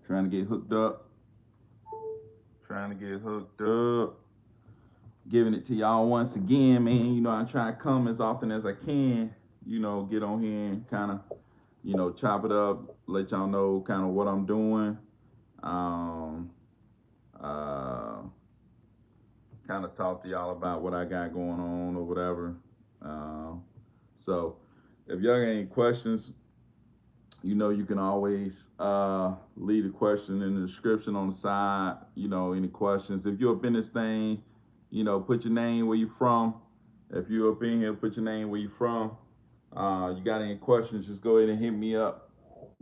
Trying to get hooked up. Trying to get hooked up. Giving it to y'all once again, man. I try to come as often as I can. Get on here and kind of, chop it up, let y'all know kind of what I'm doing. Um, uh, Kind of talk to y'all about what I got going on or whatever. Uh, so, if y'all got any questions, you can always leave a question in the description on the side. Any questions. If you're up in this thing, put your name where you from. If you're up in here, put your name where you from. You got any questions, just go ahead and hit me up.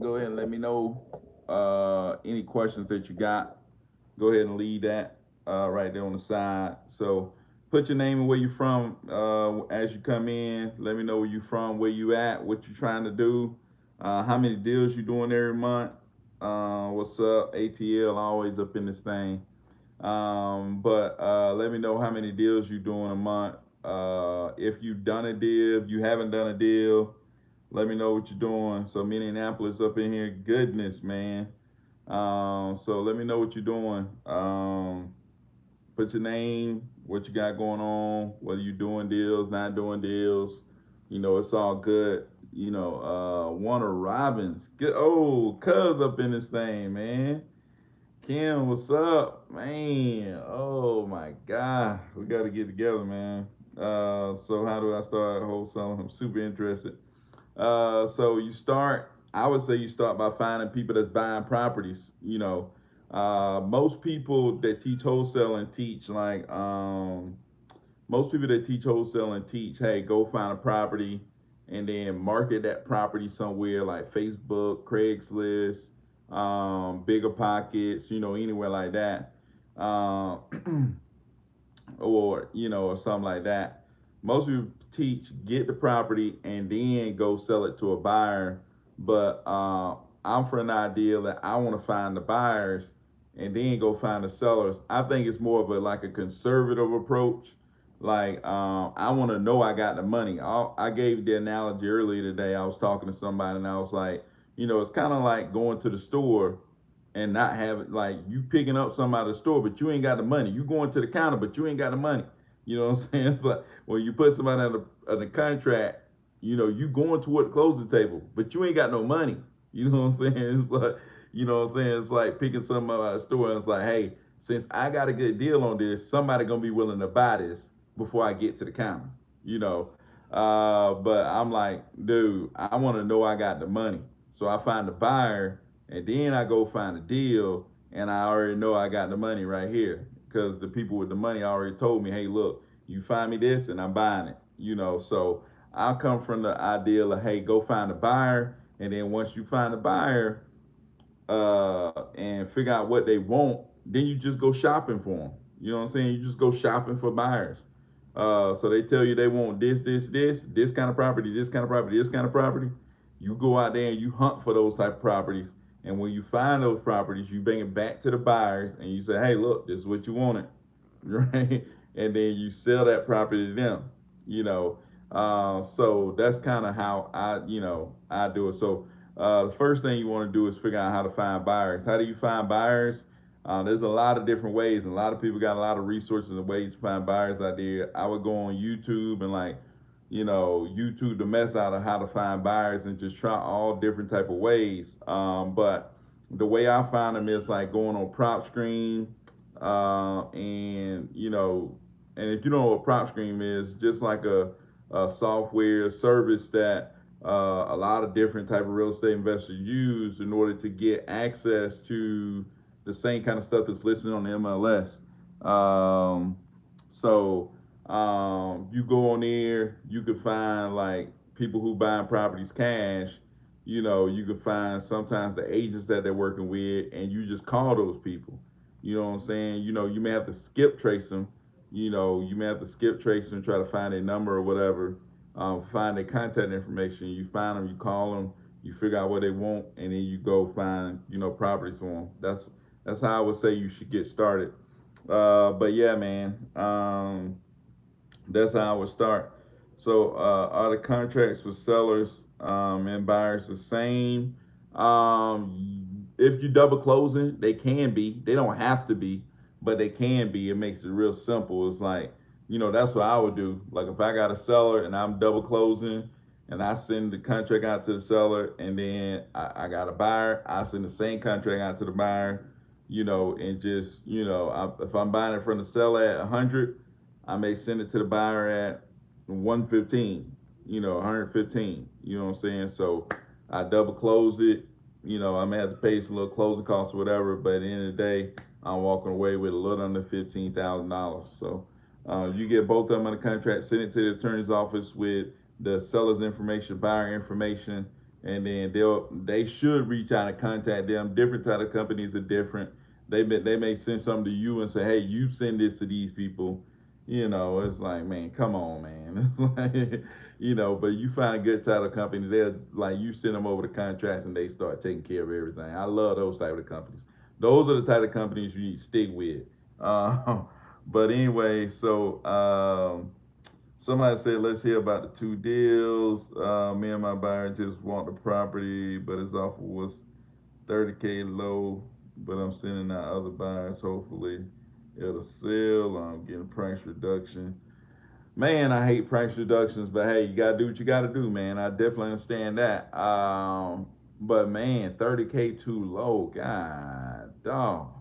Go ahead and let me know any questions that you got. Go ahead and leave that right there on the side. So put your name and where you from as you come in. Let me know where you from, where you at, what you trying to do, how many deals you doing every month. What's up, ATL? Always up in this thing. But let me know how many deals you doing a month. If you've done a deal, if you haven't done a deal, let me know what you're doing. So Minneapolis up in here, goodness, man. So let me know what you're doing. Put your name, what you got going on, whether you're doing deals, not doing deals. It's all good. Warner Robbins, get cuz up in this thing, man. Kim, what's up, man? Oh my God, we got to get together, man. So how do I start wholesaling? I'm super interested. So you start. I would say you start by finding people that's buying properties. Most people that teach wholesale and teach most people that teach wholesale and teach, hey, go find a property and then market that property somewhere like Facebook, Craigslist, Bigger Pockets, anywhere like that, uh, or something like that. Most people teach get the property and then go sell it to a buyer, but I'm for an idea that I want to find the buyers and then go find the sellers. I think it's more of a conservative approach. I want to know I got the money. I gave the analogy earlier today. I was talking to somebody and I was like, it's kind of like going to the store and not having like you picking up something out of the store, but you ain't got the money. You going to the counter, but you ain't got the money. You know what I'm saying? It's like when you put somebody on the contract, you going toward the closing table, but you ain't got no money. You know what I'm saying? It's like, It's like picking something up out of the store and it's like, hey, since I got a good deal on this, somebody gonna be willing to buy this before I get to the counter. You know, but I'm like, dude, I want to know I got the money, so I find the buyer and then I go find a deal, and I already know I got the money right here because the people with the money already told me, hey, look, you find me this, and I'm buying it. So I come from the idea of, hey, go find a buyer, and then once you find a buyer, and figure out what they want, then you just go shopping for them. You know what I'm saying? You just go shopping for buyers. So they tell you they want this kind of property, this kind of property, this kind of property. You go out there and you hunt for those type of properties. And when you find those properties, you bring it back to the buyers and you say, hey, look, this is what you wanted, right? And then you sell that property to them, you know. So that's kind of how I do it. So the first thing you want to do is figure out how to find buyers. How do you find buyers? There's a lot of different ways, and a lot of people got a lot of resources and ways to find buyers out there. I would go on YouTube and YouTube the mess out of how to find buyers and just try all different type of ways. But the way I find them is like going on Prop Screen, and and if you don't know what Prop Screen is, just like a software service that a lot of different type of real estate investors use in order to get access to the same kind of stuff that's listed on the MLS. Um, you go on there, you can find like people who buying properties cash. You can find sometimes the agents that they're working with, and you just call those people. You know what I'm saying? You may have to skip trace them. You may have to skip trace them and try to find a number or whatever. Find their contact information. You find them, you call them, you figure out what they want, and then you go find properties for them. That's how I would say you should get started. But yeah, man, that's how I would start. So are the contracts with sellers and buyers the same? If you double closing, they can be. They don't have to be, but they can be. It makes it real simple. It's like, that's what I would do. Like if I got a seller and I'm double closing and I send the contract out to the seller and then I got a buyer, I send the same contract out to the buyer, and just, if I'm buying it from the seller at 100, I may send it to the buyer at 115, 115, you know what I'm saying? So I double close it. I may have to pay some little closing costs or whatever, but at the end of the day, I'm walking away with a little under $15,000. So you get both of them on the contract, send it to the attorney's office with the seller's information, buyer information, and then they should reach out and contact them. Different type of companies are different. They may send something to you and say, hey, you send this to these people. It's like, man, come on, man. It's like, but you find a good title company, they'll like you send them over the contracts and they start taking care of everything. I love those type of companies. Those are the type of companies you need to stick with. Uh, but anyway, so somebody said, let's hear about the two deals. Me and my buyer just want the property, but his offer was 30K low, but I'm sending out other buyers. Hopefully it'll sell. I'm getting price reduction. Man, I hate price reductions, but hey, you gotta do what you gotta do, man. I definitely understand that. But man, 30K too low. God dog.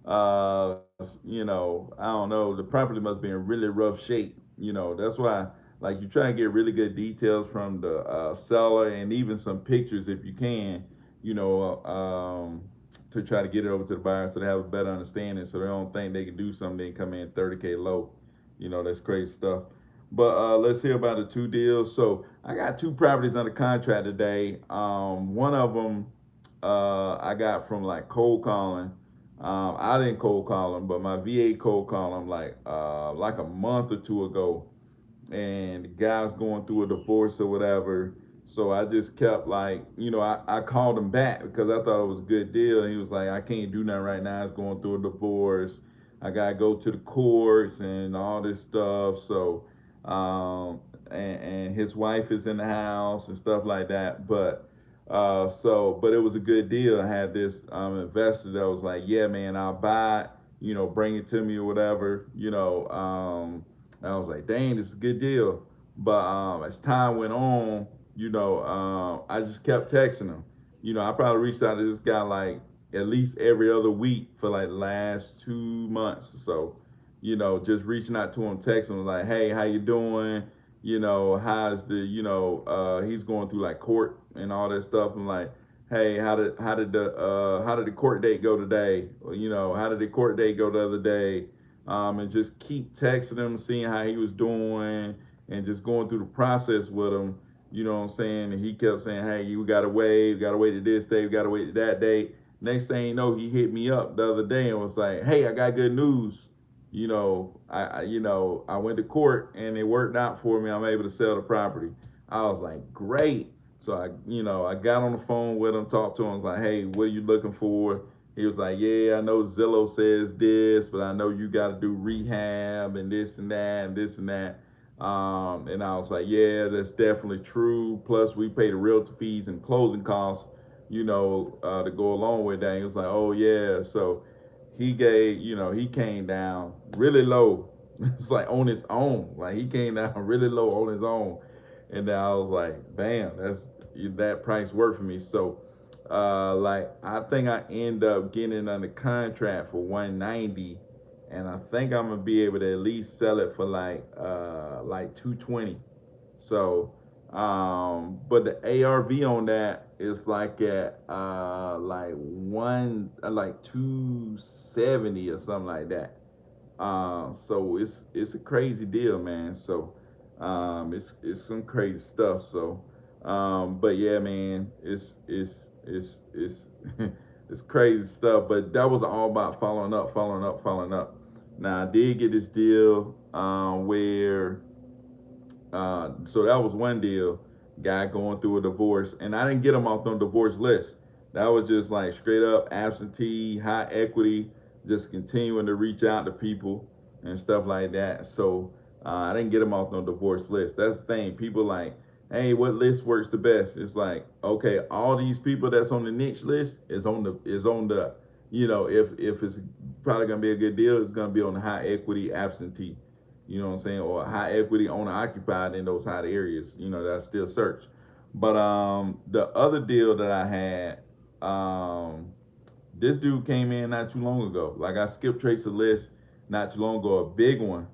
I don't know. The property must be in really rough shape. That's why, like, you try and get really good details from the seller and even some pictures if you can, you know, to try to get it over to the buyer so they have a better understanding, so they don't think they can do something they come in 30K low. That's crazy stuff. But let's hear about the two deals. So I got two properties under contract today. One of them I got from like cold calling. I didn't cold call them, but my VA cold called them like a month or two ago, and the guy's going through a divorce or whatever. So I just kept like, I called him back because I thought it was a good deal. And he was like, I can't do nothing right now. It's going through a divorce. I gotta go to the courts and all this stuff. So, and his wife is in the house and stuff like that. But it was a good deal. I had this investor that was like, yeah, man, I'll buy it. Bring it to me or whatever. I was like, dang, this is a good deal. But as time went on, I just kept texting him. I probably reached out to this guy like at least every other week for like the last 2 months or so. Just reaching out to him, texting him like, hey, how you doing? How's he's going through like court and all that stuff. I'm like, hey, how did the court date go today? Or, how did the court date go the other day? And just keep texting him, seeing how he was doing, and just going through the process with him. You know what I'm saying? And he kept saying, "Hey, you gotta wait to this day, we gotta wait to that day." Next thing you know, he hit me up the other day and was like, "Hey, I got good news. I went to court and it worked out for me. I'm able to sell the property." I was like, "Great." So I got on the phone with him, talked to him. I was like, "Hey, what are you looking for?" He was like, yeah, I know Zillow says this, but I know you got to do rehab and this and that and this and that. And I was like, yeah, that's definitely true. Plus, we pay the realtor fees and closing costs, to go along with that. He was like, oh, yeah. So he came down really low. It's like on his own. Like he came down really low on his own. And then I was like, bam, that's that price worked for me. So like I think I end up getting under contract for 190, and I think I'm gonna be able to at least sell it for like 220. So but the ARV on that is like at like 270 or something like that. So it's a crazy deal, man. So it's some crazy stuff. So but yeah, man, it's it's crazy stuff. But that was all about following up, following up, following up. Now I did get this deal where so that was one deal, guy going through a divorce, and I didn't get him off on divorce list. That was just like straight up absentee, high equity, just continuing to reach out to people and stuff like that. So I didn't get him off on divorce list. That's the thing. People like hey, what list works the best? It's like, okay, all these people that's on the niche list is on the if it's probably gonna be a good deal, it's gonna be on the high equity absentee, you know what I'm saying, or high equity owner occupied in those hot areas, that's still search. But the other deal that I had, this dude came in not too long ago. Like I skipped trace the list not too long ago, a big one.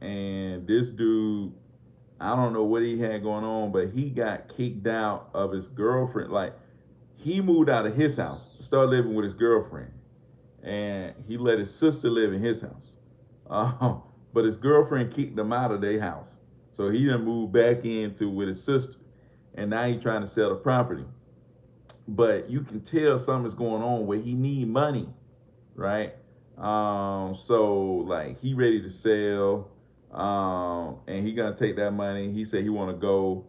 And this dude, I don't know what he had going on, but he got kicked out of his girlfriend. Like he moved out of his house, started living with his girlfriend, and he let his sister live in his house. Uh, but his girlfriend kicked him out of their house, so he done moved back into with his sister, and now he's trying to sell the property. But you can tell something's going on where he need money, right? So like he ready to sell, and he gonna take that money. He said he want to go,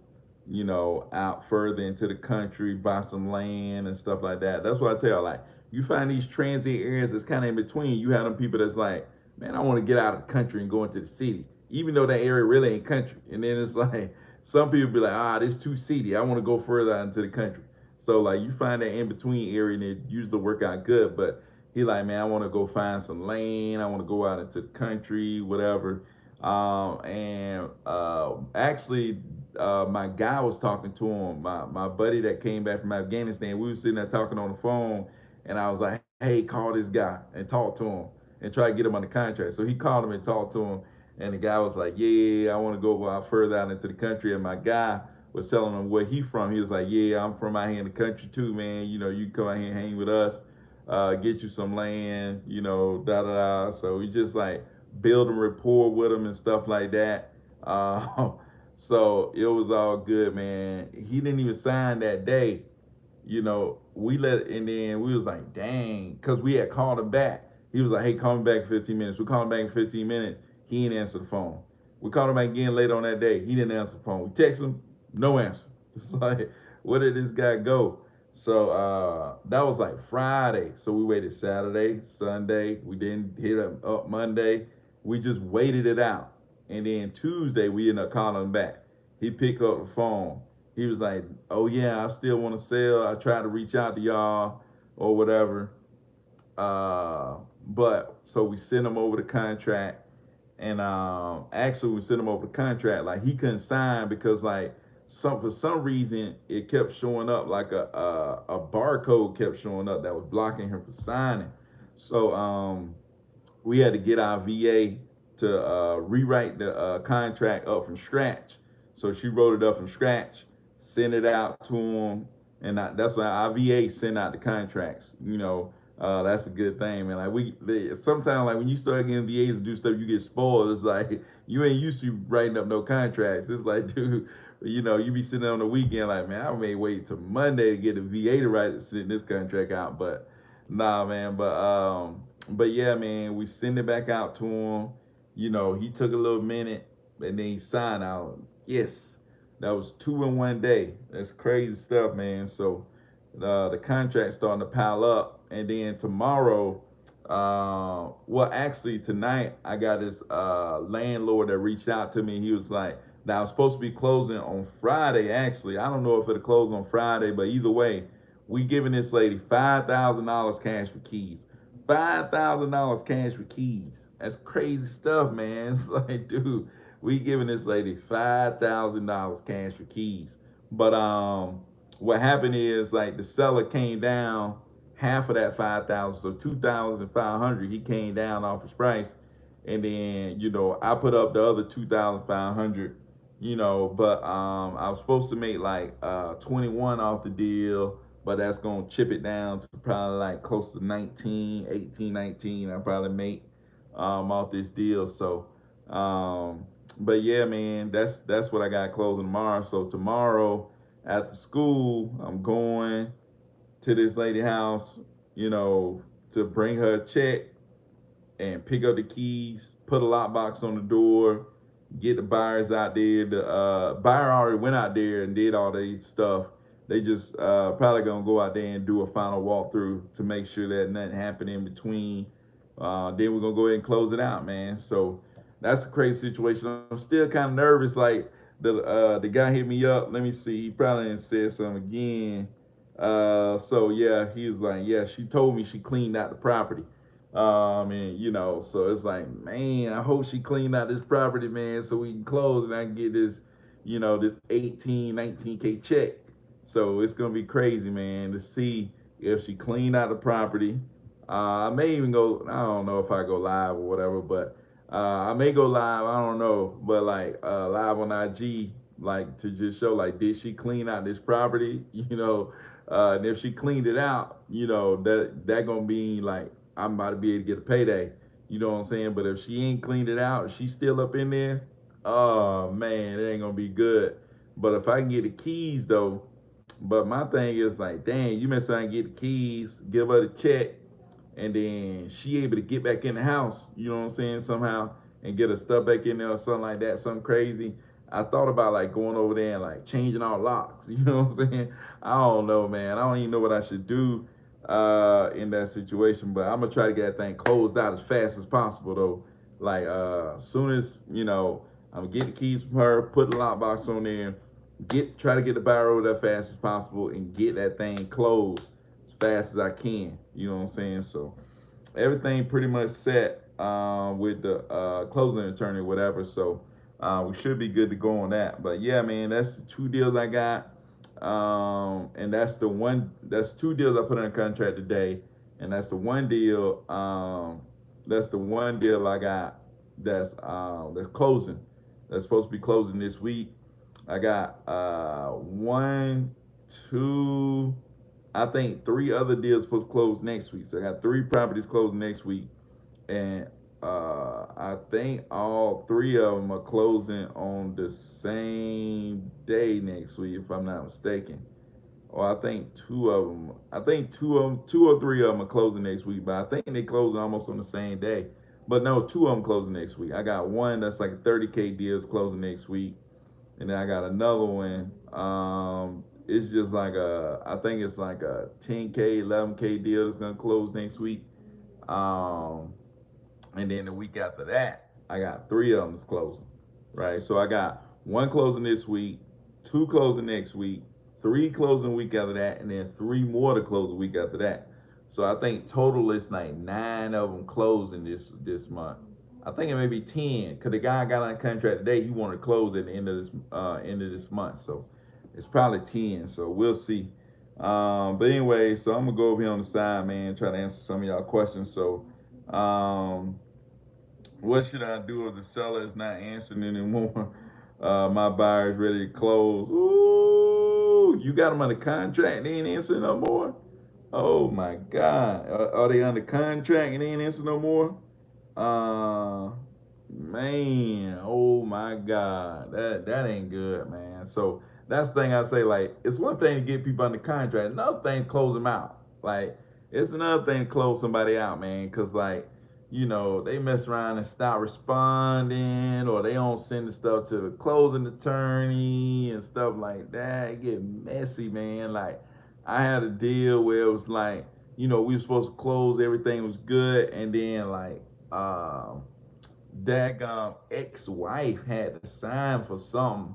out further into the country, buy some land and stuff like that. That's what I tell. Like you find these transient areas that's kind of in between. You have them people that's like, man, I want to get out of the country and go into the city, even though that area really ain't country. And then it's like some people be like, this too city. I want to go further out into the country. So like you find that in between area and it usually work out good, but he like, man, I want to go find some land. I want to go out into the country, whatever. And actually, my guy was talking to him. My buddy that came back from Afghanistan. We were sitting there talking on the phone, and I was like, hey, call this guy and talk to him and try to get him on the contract. So he called him and talked to him, and the guy was like, yeah, I want to go out further out into the country. And my guy was telling him where he from. He was like, yeah, I'm from out here in the country too, man. You can come out here and hang with us, get you some land, da da da. So we just like building rapport with them and stuff like that. So it was all good, man. He didn't even sign that day. We let, and then we was like, dang, because we had called him back. He was like, hey, call me back in 15 minutes. We called him back in 15 minutes. He didn't answer the phone. We called him back again later on that day. He didn't answer the phone. We texted him, no answer. It's like, where did this guy go? So that was like Friday. So we waited Saturday, Sunday. We didn't hit him up Monday. We just waited it out. And then Tuesday, we ended up calling him back. He picked up the phone. He was like, oh yeah, I still want to sell. I tried to reach out to y'all or whatever. But so we sent him over the contract, and actually we sent him over the contract. Like he couldn't sign because like for some reason it kept showing up like a barcode kept showing up that was blocking him from signing. So we had to get our VA to rewrite the contract up from scratch. So she wrote it up from scratch, sent it out to him, and that's why our VA sent out the contracts. That's a good thing, man. Like sometimes like when you start getting VAs to do stuff, you get spoiled. It's like you ain't used to writing up no contracts. It's like, dude, you be sitting on the weekend like, man, I may wait till Monday to get a VA to send this contract out, but nah, man. But yeah, man, we send it back out to him. He took a little minute, and then he signed out. Yes, that was two in one day. That's crazy stuff, man. So the contract starting to pile up, and then tomorrow, well, actually tonight, I got this landlord that reached out to me. He was like, "Now I was supposed to be closing on Friday. Actually, I don't know if it'll close on Friday, but either way, we giving this lady $5,000 cash for keys. $5,000 cash for keys. That's crazy stuff, man. It's like, dude, we giving this lady $5,000 cash for keys. But what happened is like the seller came down half of that 5,000, so 2,500. He came down off his price, and then I put up the other 2,500. But I was supposed to make like 21 off the deal, but that's gonna chip it down to probably like close to 19, 18, 19. I probably make off this deal. So, but yeah, man, that's what I got closing tomorrow. So tomorrow after school, I'm going to this lady house, you know, to bring her a check and pick up the keys, put a lockbox on the door, get the buyers out there. The buyer already went out there and did all their stuff. They just probably gonna go out there and do a final walkthrough to make sure that nothing happened in between. Then we're gonna go ahead and close it out, man. So that's a crazy situation. I'm still kind of nervous, like The guy hit me up. Let me see. He probably didn't say something again. So yeah, he was like, yeah, she told me she cleaned out the property. And so it's like, man, I hope she cleaned out this property, man, so we can close and I can get this, this 18, 19K check. So it's gonna be crazy, man, to see if she cleaned out the property. I may even go. I don't know if I go live or whatever, but I may go live. I don't know, but like live on IG, like to just show like, did she clean out this property? And if she cleaned it out, that gonna be like I'm about to be able to get a payday. You know what I'm saying? But if she ain't cleaned it out, she's still up in there. Oh man, it ain't gonna be good. But if I can get the keys though, but my thing is like, dang, you mess around and get the keys, give her the check, and then she able to get back in the house, you know what I'm saying, somehow, and get her stuff back in there or something like that, something crazy. I thought about like going over there and like changing all locks, you know what I'm saying? I don't know, man. I don't even know what I should do in that situation, but I'm gonna try to get that thing closed out as fast as possible though. Like as soon as, I'm gonna get the keys from her, put the lockbox on there, try to get the buyer over there fast as possible and get that thing closed as fast as I can. You know what I'm saying? So everything pretty much set with the closing attorney or whatever. So we should be good to go on that. But yeah, man, that's the two deals I got. And that's two deals I put in a contract today. And that's the one deal I got that's closing. That's supposed to be closing this week. I got one, two, I think three other deals supposed to close next week. So I got three properties closing next week, and I think all three of them are closing on the same day next week, if I'm not mistaken. Or I think two or three of them are closing next week, but I think they closing almost on the same day. But no, two of them closing next week. I got one that's like a 30K deal is closing next week, and then I got another one. It's just like I think it's like a 10K, 11K deal that's gonna close next week. Um, and then the week after that, I got three of them that's closing. Right, so I got one closing this week, two closing next week, three closing week after that, and then three more to close the week after that. So I think total it's like nine of them closing this month. I think it may be 10 because the guy got on contract today. He wanted to close at the end of this month. So it's probably 10. So we'll see. But anyway, so I'm gonna go over here on the side, man, try to answer some of y'all questions. So what should I do if the seller is not answering anymore? My buyer's ready to close. Ooh, you got them under contract, they ain't answering no more. Oh my God, are they under contract and they ain't answering no more? Uh, Man, oh my God, that ain't good, man. So that's the thing I say. Like, it's one thing to get people under contract, another thing to close them out. Like, it's another thing to close somebody out, man, because like, they mess around and stop responding, or they don't send the stuff to the closing attorney and stuff like that. It get messy, man. Like, I had a deal where it was like, we were supposed to close, everything was good, and then like, daggone ex-wife had to sign for something,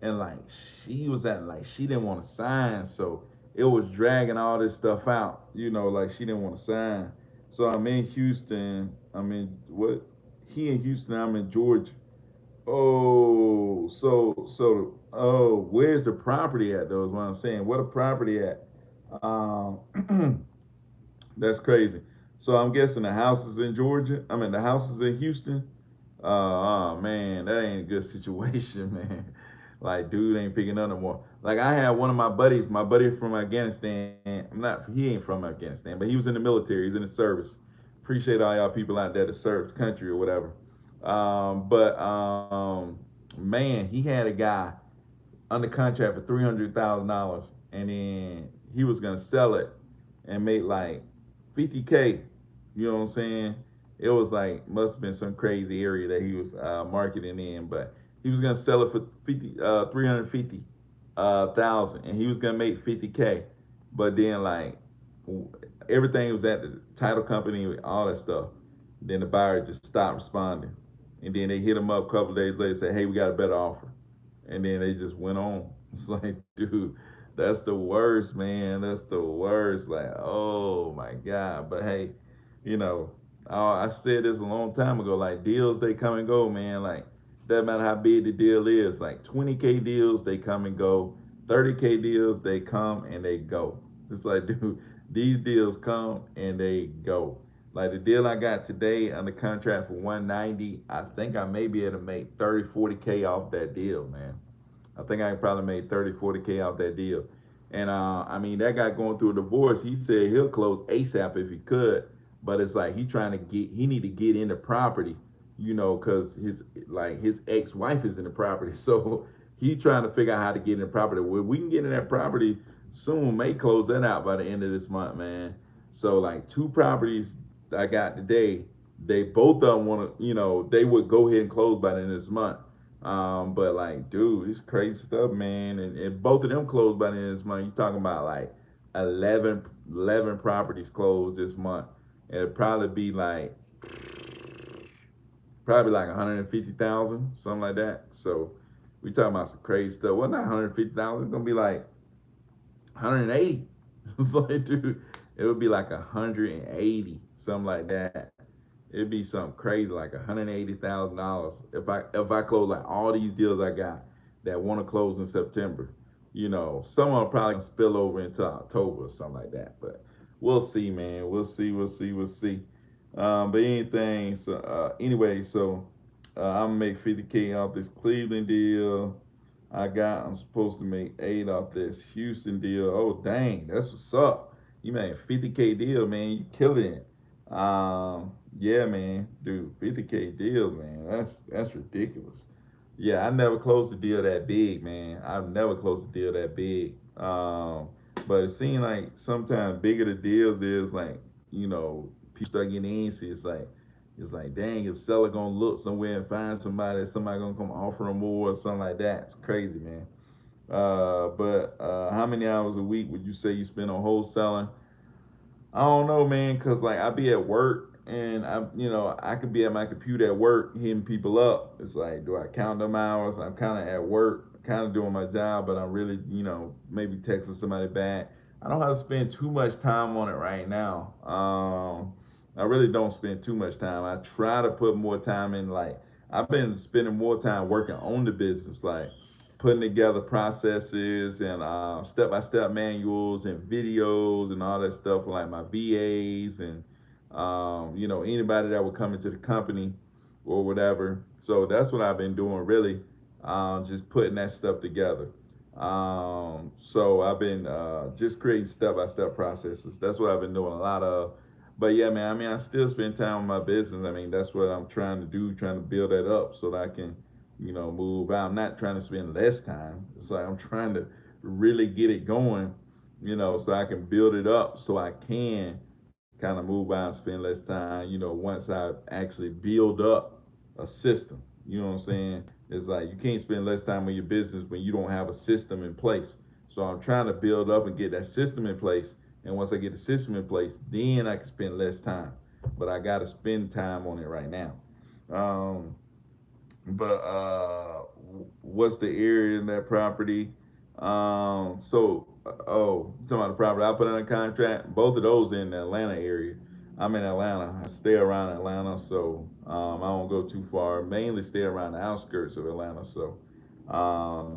and like she was at like she didn't want to sign, so it was dragging all this stuff out, like she didn't want to sign. So I'm in Houston. I'm in what? He in Houston. I'm in Georgia. Oh, where's the property at though? Is what I'm saying. Where the property at? Um, that's crazy. So I'm guessing the house is in Georgia. I mean, the house is in Houston. Oh man, that ain't a good situation, man. Like, dude ain't picking up no more. Like, I had one of my buddy from Afghanistan. He ain't from Afghanistan, but he was in the military. He's in the service. Appreciate all y'all people out there that serve the country or whatever. But man, he had a guy under contract for $300,000, and then he was gonna sell it and make like 50K. You know what I'm saying? It was like must have been some crazy area that he was marketing in, but he was gonna sell it for 350,000, and he was gonna make 50K. But then like everything was at the title company with all that stuff. Then the buyer just stopped responding, and then they hit him up a couple of days later and said, "Hey, we got a better offer." and then they just went on. It's like, dude, that's the worst, man. That's the worst. Like, oh my God. But hey, you know, I said this a long time ago. Like, deals, they come and go, man. Like, doesn't matter how big the deal is. Like, 20K deals, they come and go. 30K deals, they come and they go. It's like, dude, these deals come and they go. Like the deal I got today under contract for 190, I think I may be able to make 30, 40K off that deal, man. I think I probably made 30, 40K off that deal. And I mean, that guy going through a divorce, he said he'll close ASAP if he could, but it's like he need to get into property, cause his ex-wife is in the property, so he trying to figure out how to get into property. Well, we can get in that property soon, may close that out by the end of this month, man. So like two properties I got today, they both of them want to, they would go ahead and close by the end of this month. But like, dude, it's crazy stuff, man. And both of them closed by the end of this month. You talking about like 11 properties closed this month. It'd probably like 150,000, something like that. So we talking about some crazy stuff. Well, not 150,000. It's gonna be like 180. It's like, dude, it would be like 180, something like that. It'd be something crazy like $180,000 if I close like all these deals I got that want to close in September. Some of them probably gonna spill over into October or something like that. But we'll see, man. We'll see. We'll see. We'll see. But anything. So anyway, so I'm gonna make 50K off this Cleveland deal. I'm supposed to make 8 off this Houston deal. Oh dang, that's what's up. You made a 50K deal, man. You killing it. Yeah, man, dude, 50K deal, man. That's ridiculous. Yeah, I never closed a deal that big, man. I've never closed a deal that big. But it seems like sometimes bigger the deals is like, people start getting antsy. It's like, dang, is seller gonna look somewhere and find somebody gonna come offer them more or something like that. It's crazy, man. But how many hours a week would you say you spend on wholesaling? I don't know, man, cause like I be at work and I could be at my computer at work hitting people up. It's like, do I count them hours? I'm kind of at work, kind of doing my job, but I'm really, maybe texting somebody back. I don't have to spend too much time on it right now. I really don't spend too much time. I try to put more time in. Like I've been spending more time working on the business, like putting together processes and step-by-step manuals and videos and all that stuff for like my VAs and anybody that would come into the company or whatever. So that's what I've been doing really, just putting that stuff together. So I've been just creating step-by-step processes. That's what I've been doing a lot of. But yeah, man, I mean, I still spend time on my business. I mean, that's what I'm trying to do, trying to build that up so that I can move out. I'm not trying to spend less time. It's like I'm trying to really get it going, so I can build it up so I can kind of move out and spend less time, once I actually build up a system. You know what I'm saying? It's like you can't spend less time on your business when you don't have a system in place. So I'm trying to build up and get that system in place. And once I get the system in place, then I can spend less time. But I got to spend time on it right now. Um, but what's the area in that property? You talking about the property I put under contract? Both of those in the Atlanta area. I'm in Atlanta. I stay around Atlanta, so I don't go too far. Mainly stay around the outskirts of Atlanta, so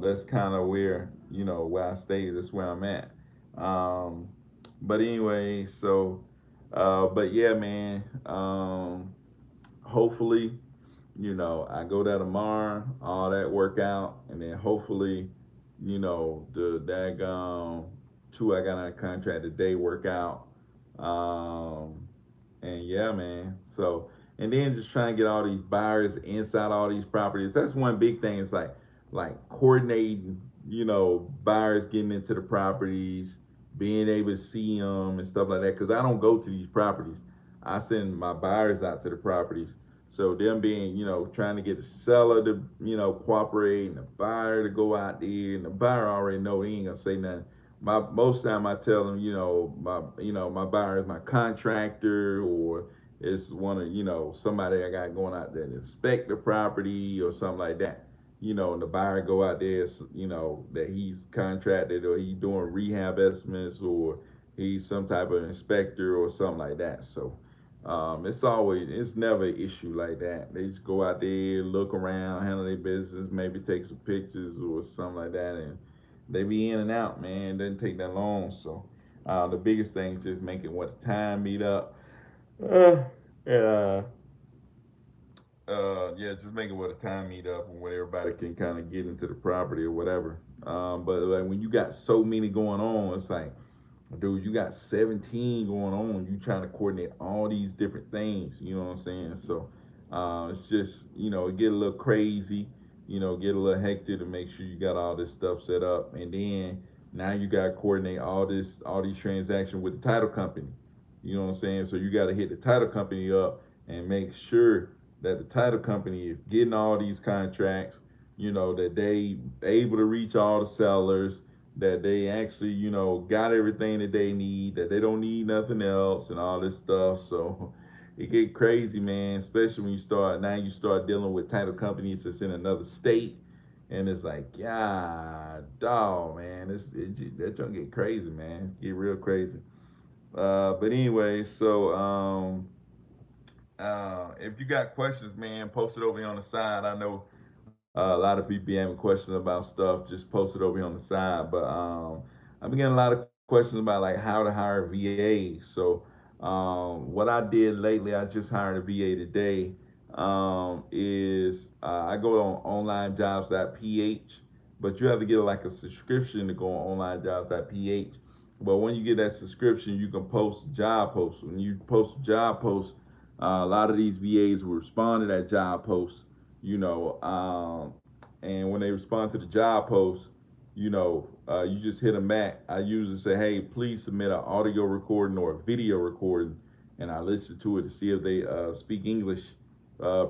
that's kind of where I stay. That's where I'm at. Um, but anyway, but yeah, man. Hopefully, I go there tomorrow, all that workout, and then hopefully, the daggone two I got on contract today work out. Um, and yeah, man. So, and then just trying to get all these buyers inside all these properties. That's one big thing. It's like coordinating, buyers getting into the properties, being able to see them and stuff like that. Because I don't go to these properties. I send my buyers out to the properties. So them being, trying to get the seller to, cooperate and the buyer to go out there, and the buyer already know he ain't gonna say nothing. Most time I tell them, my buyer is my contractor, or it's one of somebody I got going out there to inspect the property or something like that. the buyer go out there, that he's contracted or he's doing rehab estimates or he's some type of inspector or something like that. So it's never an issue like that. They just go out there, look around, handle their business, maybe take some pictures or something like that, and they be in and out, man. It doesn't take that long. So the biggest thing is just making what time meet up. Uh, yeah, yeah, just make it with a time meet up and where everybody can kind of get into the property or whatever. But like when you got so many going on, it's like, dude, you got 17 going on. You trying to coordinate all these different things. You know what I'm saying? So it's just, it get a little crazy. Get a little hectic to make sure you got all this stuff set up, and then now you got to coordinate all these transactions with the title company. You know what I'm saying? So you got to hit the title company up and make sure that the title company is getting all these contracts. That they able to reach all the sellers, that they actually, got everything that they need, that they don't need nothing else and all this stuff. So it get crazy, man, especially when you start dealing with title companies that's in another state. And it's like, yeah, dog, man, that junk get crazy, man. Get real crazy. But anyway, so if you got questions, man, post it over here on the side. I know a lot of people be having questions about stuff. Just post it over here on the side. But I've been getting a lot of questions about like how to hire VAs. So what I did lately, I just hired a VA today. Is I go on onlinejobs.ph, but you have to get like a subscription to go on onlinejobs.ph. But when you get that subscription, you can post job posts. When you post job posts, a lot of these VAs will respond to that job post, and when they respond to the job post, you just hit them back. I usually say, hey, please submit an audio recording or a video recording, and I listen to it to see if they speak English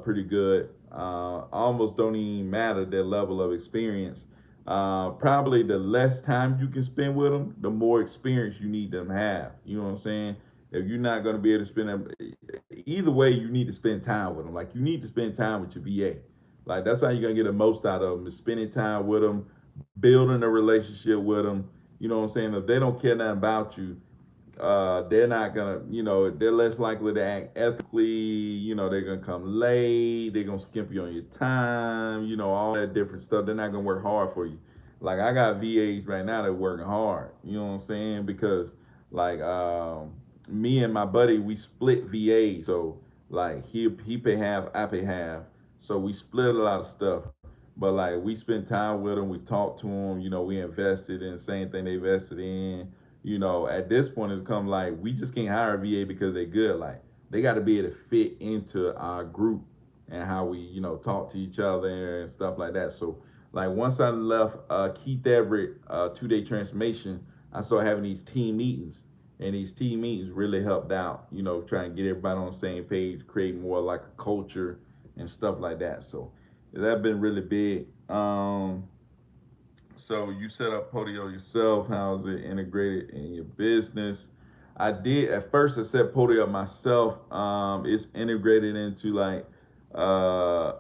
pretty good. Almost don't even matter their level of experience. Probably the less time you can spend with them, the more experience you need them to have. You know what I'm saying? If you're not going to be able to spend them, either way, you need to spend time with them. Like you need to spend time with your VA. Like that's how you're gonna get the most out of them is spending time with them, building a relationship with them. You know what I'm saying? If they don't care nothing about you, they're not gonna, they're less likely to act ethically. They're gonna come late. They're gonna skimp you on your time. All that different stuff. They're not gonna work hard for you. Like I got VAs right now that are working hard. You know what I'm saying? Because like me and my buddy, we split VAs. So like he pay half, I pay half. So we split a lot of stuff. But like we spent time with them, we talked to them. We invested in the same thing they invested in. At this point it's come like we just can't hire a VA because they're good. Like they got to be able to fit into our group and how we, talk to each other and stuff like that. So like once I left Keith Everett 2 day transformation, I started having these team meetings. And these team meetings really helped out, trying to get everybody on the same page, create more like a culture and stuff like that. So that's been really big. So you set up Podio yourself. How is it integrated in your business? I did at first. I set Podio up myself. It's integrated into like, uh,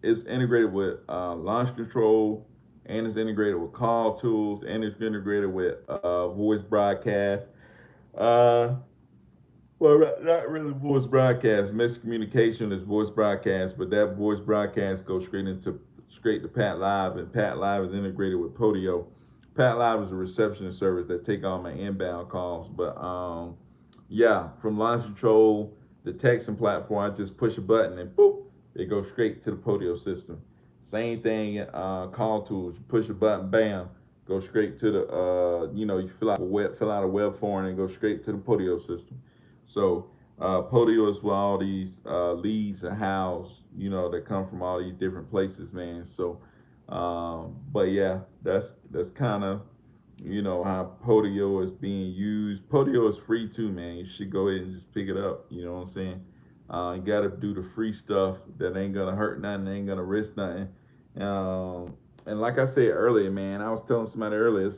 it's integrated with launch control, and it's integrated with call tools, and it's integrated with voice broadcast. Uh, well, not really voice broadcast. Miscommunication is voice broadcast, but that voice broadcast goes straight to Pat Live, and Pat Live is integrated with Podio. Pat Live is a reception service that take all my inbound calls. But yeah, from launch control, the texting platform, I just push a button and boop, it goes straight to the Podio system. Same thing, call tools. You push a button, bam, go straight to the you fill out a web form and go straight to the Podio system. So Podio is where all these leads are housed, that come from all these different places, man. So, but yeah, that's kind of how Podio is being used. Podio is free too, man. You should go ahead and just pick it up. You know what I'm saying? You got to do the free stuff that ain't gonna hurt nothing, ain't gonna risk nothing. And like I said earlier, man, I was telling somebody earlier,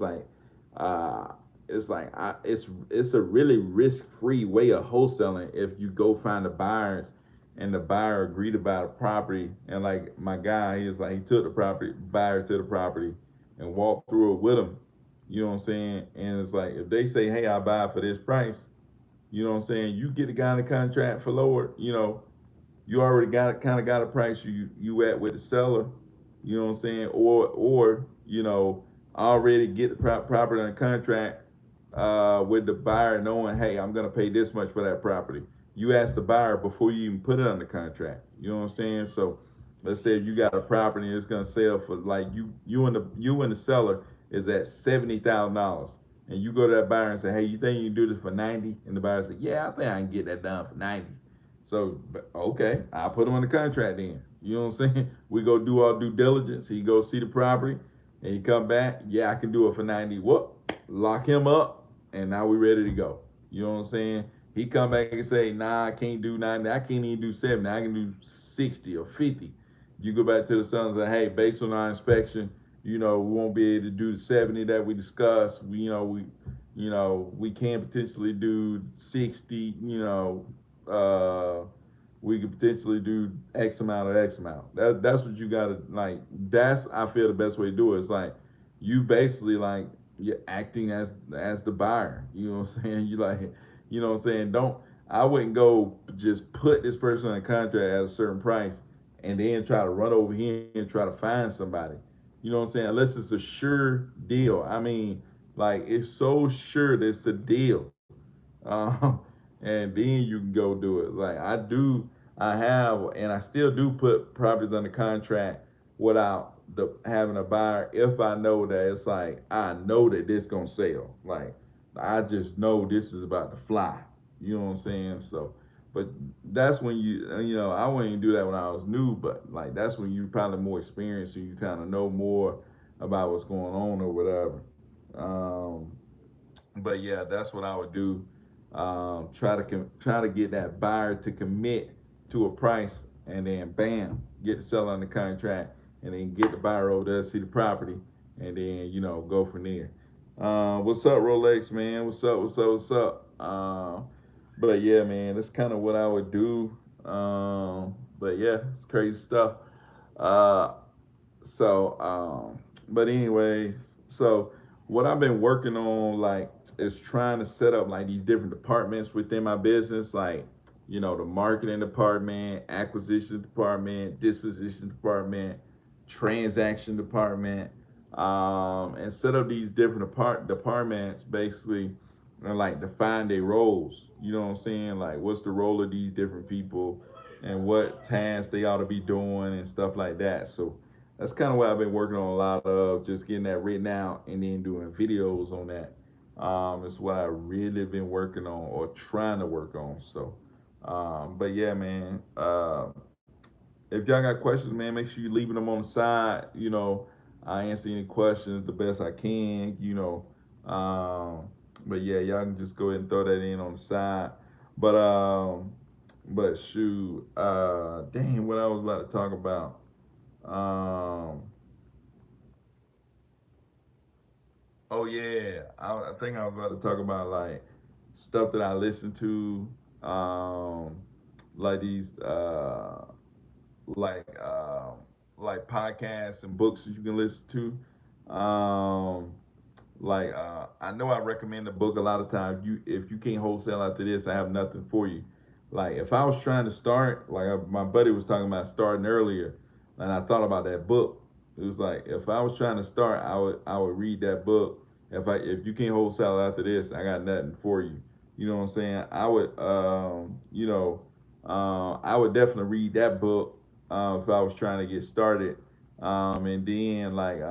uh, it's a really risk free way of wholesaling if you go find the buyers and the buyer agreed to buy the property. And like my guy, he was like, he took the property, buyer to the property, and walked through it with him. You know what I'm saying? And it's like if they say, hey, I'll buy it for this price, you know what I'm saying? You get the guy in the contract for lower, you already got a price you at with the seller, you know what I'm saying, or already get the property on contract with the buyer knowing, hey, I'm gonna pay this much for that property. You ask the buyer before you even put it on the contract. You know what I'm saying? So let's say if you got a property and it's gonna sell for like you and the seller is at $70,000, and you go to that buyer and say, hey, you think you can do this for 90? And the buyer says, yeah, I think I can get that done for 90. So okay, I'll put him on the contract then. You know what I'm saying? We go do our due diligence. He go see the property, and he come back. Yeah, I can do it for 90. Whoop, lock him up, and now we ready to go. You know what I'm saying? He come back and say, nah, I can't do 90. I can't even do 70. I can do 60 or 50. You go back to the seller and say, hey, based on our inspection, we won't be able to do the 70 that we discussed. We can potentially do 60. We could potentially do X amount or X amount. That's what you gotta like. That's, I feel, the best way to do it. It's like you basically like you're acting as the buyer. You know what I'm saying? You like, what I'm saying. Don't I wouldn't go just put this person on a contract at a certain price and then try to run over here and try to find somebody. You know what I'm saying? Unless it's a sure deal. I mean, like it's so sure that it's a deal. Um, and then you can go do it. Like I have, and I still do put properties under contract without having a buyer if I know that it's like I know that this gonna sell. Like I just know this is about to fly. You know what I'm saying? So, but that's when I wouldn't even do that when I was new, but like that's when you probably more experienced, so you kind of know more about what's going on or whatever. Um, but yeah, that's what I would do. Try to get that buyer to commit to a price, and then bam, get the seller on the contract, and then get the buyer over there to see the property, and then go from there. What's up, Rolex man? What's up? What's up? What's up? But yeah, man, that's kind of what I would do. But yeah, it's crazy stuff. Uh, but anyway, so what I've been working on, like, is trying to set up like these different departments within my business, like, the marketing department, acquisition department, disposition department, transaction department, and set up these different departments basically, and like define their roles. You know what I'm saying? Like, what's the role of these different people, and what tasks they ought to be doing and stuff like that. So that's kind of what I've been working on a lot of, just getting that written out and then doing videos on that. It's what I really been working on or trying to work on. So, but yeah, man. If y'all got questions, man, make sure you leaving them on the side. I answer any questions the best I can. But yeah, y'all can just go ahead and throw that in on the side. But shoot, dang, what I was about to talk about. Um, oh yeah, I think I was about to talk about like stuff that I listen to, like these, like like podcasts and books that you can listen to. Like I know I recommend a book a lot of times. If you can't wholesale after this, I have nothing for you. Like if I was trying to start, like my buddy was talking about starting earlier, and I thought about that book. It was like if I was trying to start, I would read that book. If you can't wholesale after this, I got nothing for you. You know what I'm saying? I would definitely read that book if I was trying to get started. And then like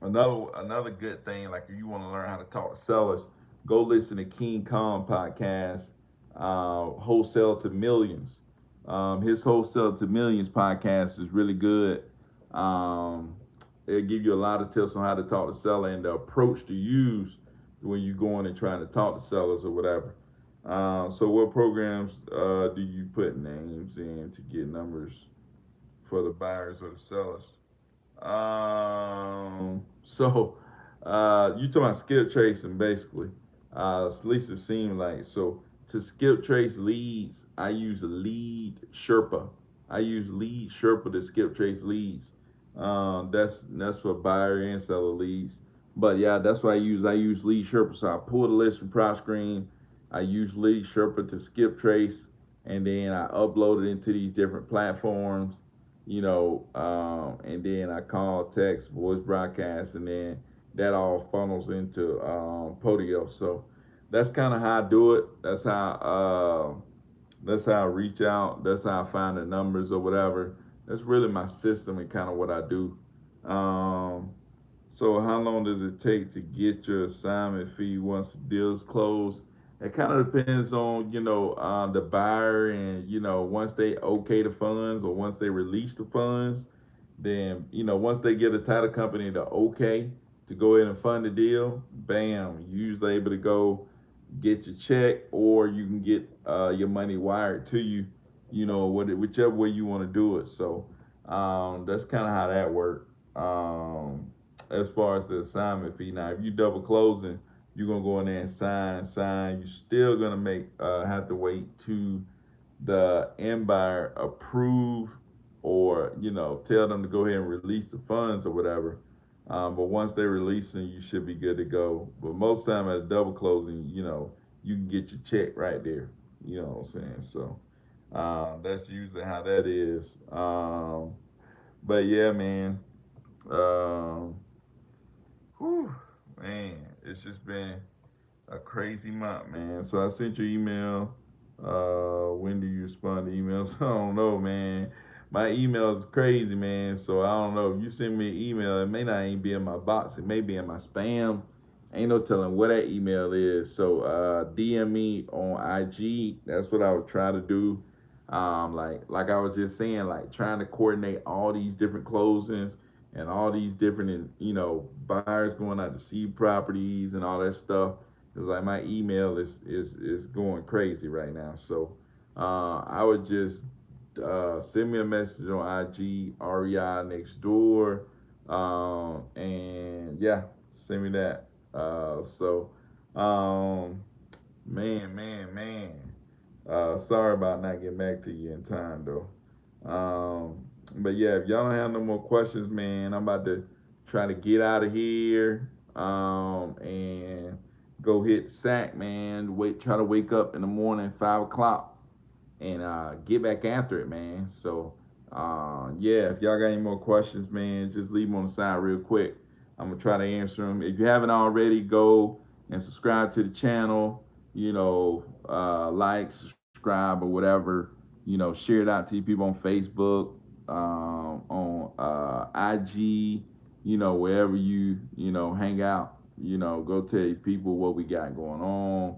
another good thing, like if you want to learn how to talk to sellers, go listen to King Kong podcast, Wholesale to Millions. His Wholesale to Millions podcast is really good. Um, it'll give you a lot of tips on how to talk to seller and the approach to use when you go in and trying to talk to sellers or whatever. So what programs do you put names in to get numbers for the buyers or the sellers? You talking about skill tracing basically. At least it seemed like so. To skip trace leads, I use Lead Sherpa. I use Lead Sherpa to skip trace leads. That's for buyer and seller leads. But yeah, that's what I use. I use Lead Sherpa. So I pull the list from Prop Screen. I use Lead Sherpa to skip trace, and then I upload it into these different platforms. And then I call, text, voice broadcast, and then that all funnels into Podio. So that's kind of how I do it. That's how I reach out. That's how I find the numbers or whatever. That's really my system and kind of what I do. Um, so how long does it take to get your assignment fee once the deal's closed? It kind of depends on the buyer, and once they okay the funds or once they release the funds, then once they get a title company to okay to go ahead and fund the deal, bam, you usually able to go get your check, or you can get your money wired to you, whichever way you want to do it. So that's kind of how that works. As far as the assignment fee, now if you double closing, you're gonna go in there and sign. You're still gonna make have to wait to the end buyer approve, or tell them to go ahead and release the funds or whatever. But once they release them, you should be good to go. But most time at a double closing, you can get your check right there. You know what I'm saying? So that's usually how that is. But yeah, man. Um, whew, man, it's just been a crazy month, man. So I sent you email. When do you respond to emails? I don't know, man. My email is crazy, man. So I don't know. If you send me an email, it may not even be in my box. It may be in my spam. Ain't no telling what that email is. So DM me on IG. That's what I would try to do. Like I was just saying, like trying to coordinate all these different closings and all these different buyers going out to see properties and all that stuff. It's like my email is going crazy right now. So I would just send me a message on IG, REI next door, and yeah, send me that. So um, man. Sorry about not getting back to you in time though. But yeah, if y'all don't have no more questions, man, I'm about to try to get out of here. And go hit sack, man. Try to wake up in the morning, 5 o'clock, and get back after it, man. So, yeah, if y'all got any more questions, man, just leave them on the side real quick. I'm gonna try to answer them. If you haven't already, go and subscribe to the channel. Like, subscribe, or whatever. Share it out to your people on Facebook, on IG. Wherever you hang out. Go tell your people what we got going on.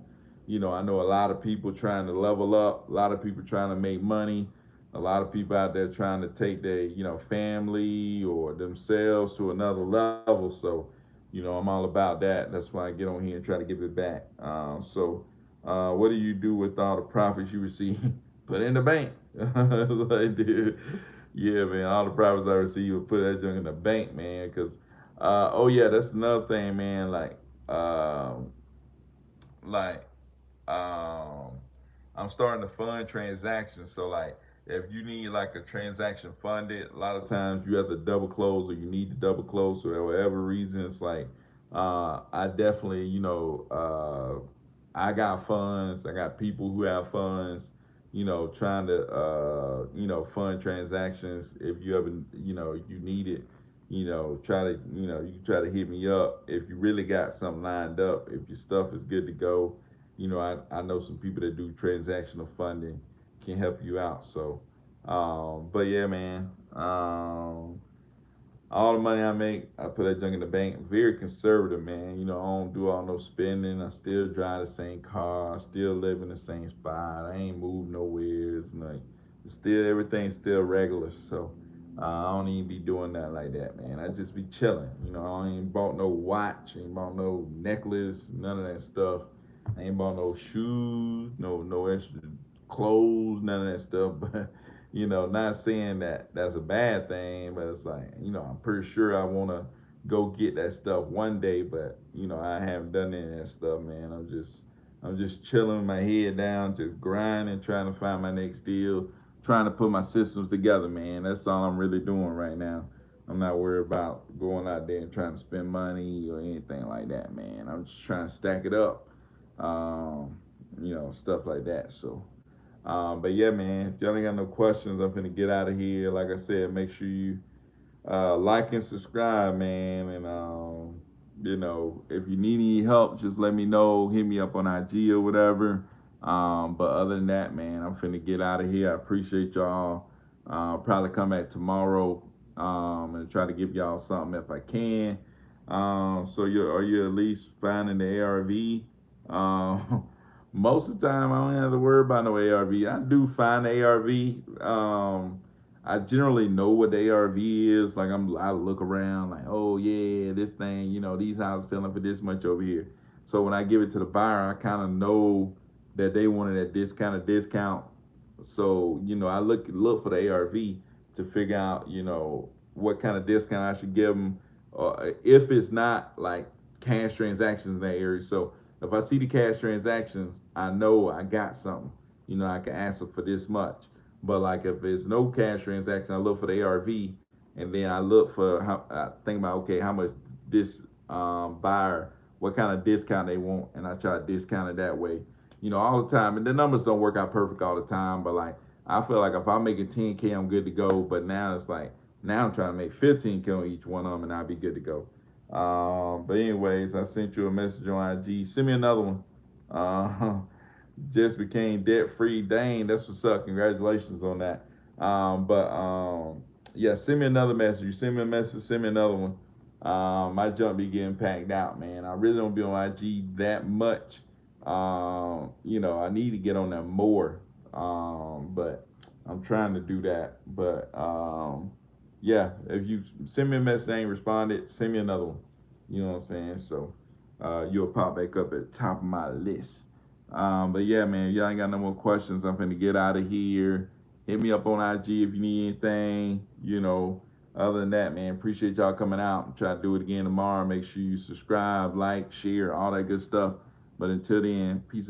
I know a lot of people trying to level up, a lot of people trying to make money, a lot of people out there trying to take their, family or themselves to another level. So, I'm all about that. That's why I get on here and try to give it back. What do you do with all the profits you receive? Put it in the bank. Like, dude, yeah, man, all the profits I receive, put that junk in the bank, man. Cause, oh yeah, that's another thing, man. Like um I'm starting to fund transactions. So like if you need like a transaction funded, a lot of times you have to double close, or you need to double close for whatever reason. It's like I definitely, I got funds, I got people who have funds, trying to fund transactions. If you ever, you need it, try to, you can try to hit me up if you really got something lined up. If your stuff is good to go, I know some people that do transactional funding can help you out. So, but yeah, man. All the money I make, I put that junk in the bank. Very conservative, man. I don't do all no spending. I still drive the same car. I still live in the same spot. I ain't moved nowhere. It's like it's still everything's still regular. So I don't even be doing that like that, man. I just be chilling. I ain't bought no watch, ain't bought no necklace, none of that stuff. I ain't bought no shoes, no extra clothes, none of that stuff. But not saying that that's a bad thing, but it's like, I'm pretty sure I want to go get that stuff one day, but I haven't done any of that stuff, man. I'm just chilling with my head down, just grinding, trying to find my next deal, trying to put my systems together, man. That's all I'm really doing right now. I'm not worried about going out there and trying to spend money or anything like that, man. I'm just trying to stack it up, stuff like that. So, but yeah, man, if y'all ain't got no questions, I'm finna get out of here. Like I said, make sure you like and subscribe, man. And if you need any help, just let me know. Hit me up on IG or whatever. But other than that, man, I'm finna get out of here. I appreciate y'all. Probably come back tomorrow and try to give y'all something if I can. So are you at least finding the ARV? Most of the time, I don't have to worry about no ARV. I do find the ARV. I generally know what the ARV is. Like I look around, like, oh yeah, this thing, these houses selling for this much over here. So when I give it to the buyer, I kind of know that they wanted at this kind of discount. So I look for the ARV to figure out, what kind of discount I should give them, if it's not like cash transactions in that area. So if I see the cash transactions, I know I got something. I can ask them for this much. But like if there's no cash transaction, I look for the ARV, and then I look for how I think about, okay, how much this buyer, what kind of discount they want, and I try to discount it that way. All the time. And the numbers don't work out perfect all the time, but like I feel like if I'm making 10K, I'm good to go. But now it's like now I'm trying to make 15K on each one of them, and I'll be good to go. But anyways, I sent you a message on IG. Send me another one. Uh, just became debt free. Dang, that's what's up. Congratulations on that. Yeah, send me another message. You send me a message, send me another one. My junk be getting packed out, man. I really don't be on IG that much. I need to get on there more. But I'm trying to do that. But yeah, if you send me a message and ain't responded, send me another one. You know what I'm saying? So you'll pop back up at the top of my list. But yeah, man, if y'all ain't got no more questions, I'm finna get out of here. Hit me up on IG if you need anything. Other than that, man, appreciate y'all coming out. Try to do it again tomorrow. Make sure you subscribe, like, share, all that good stuff. But until then, peace.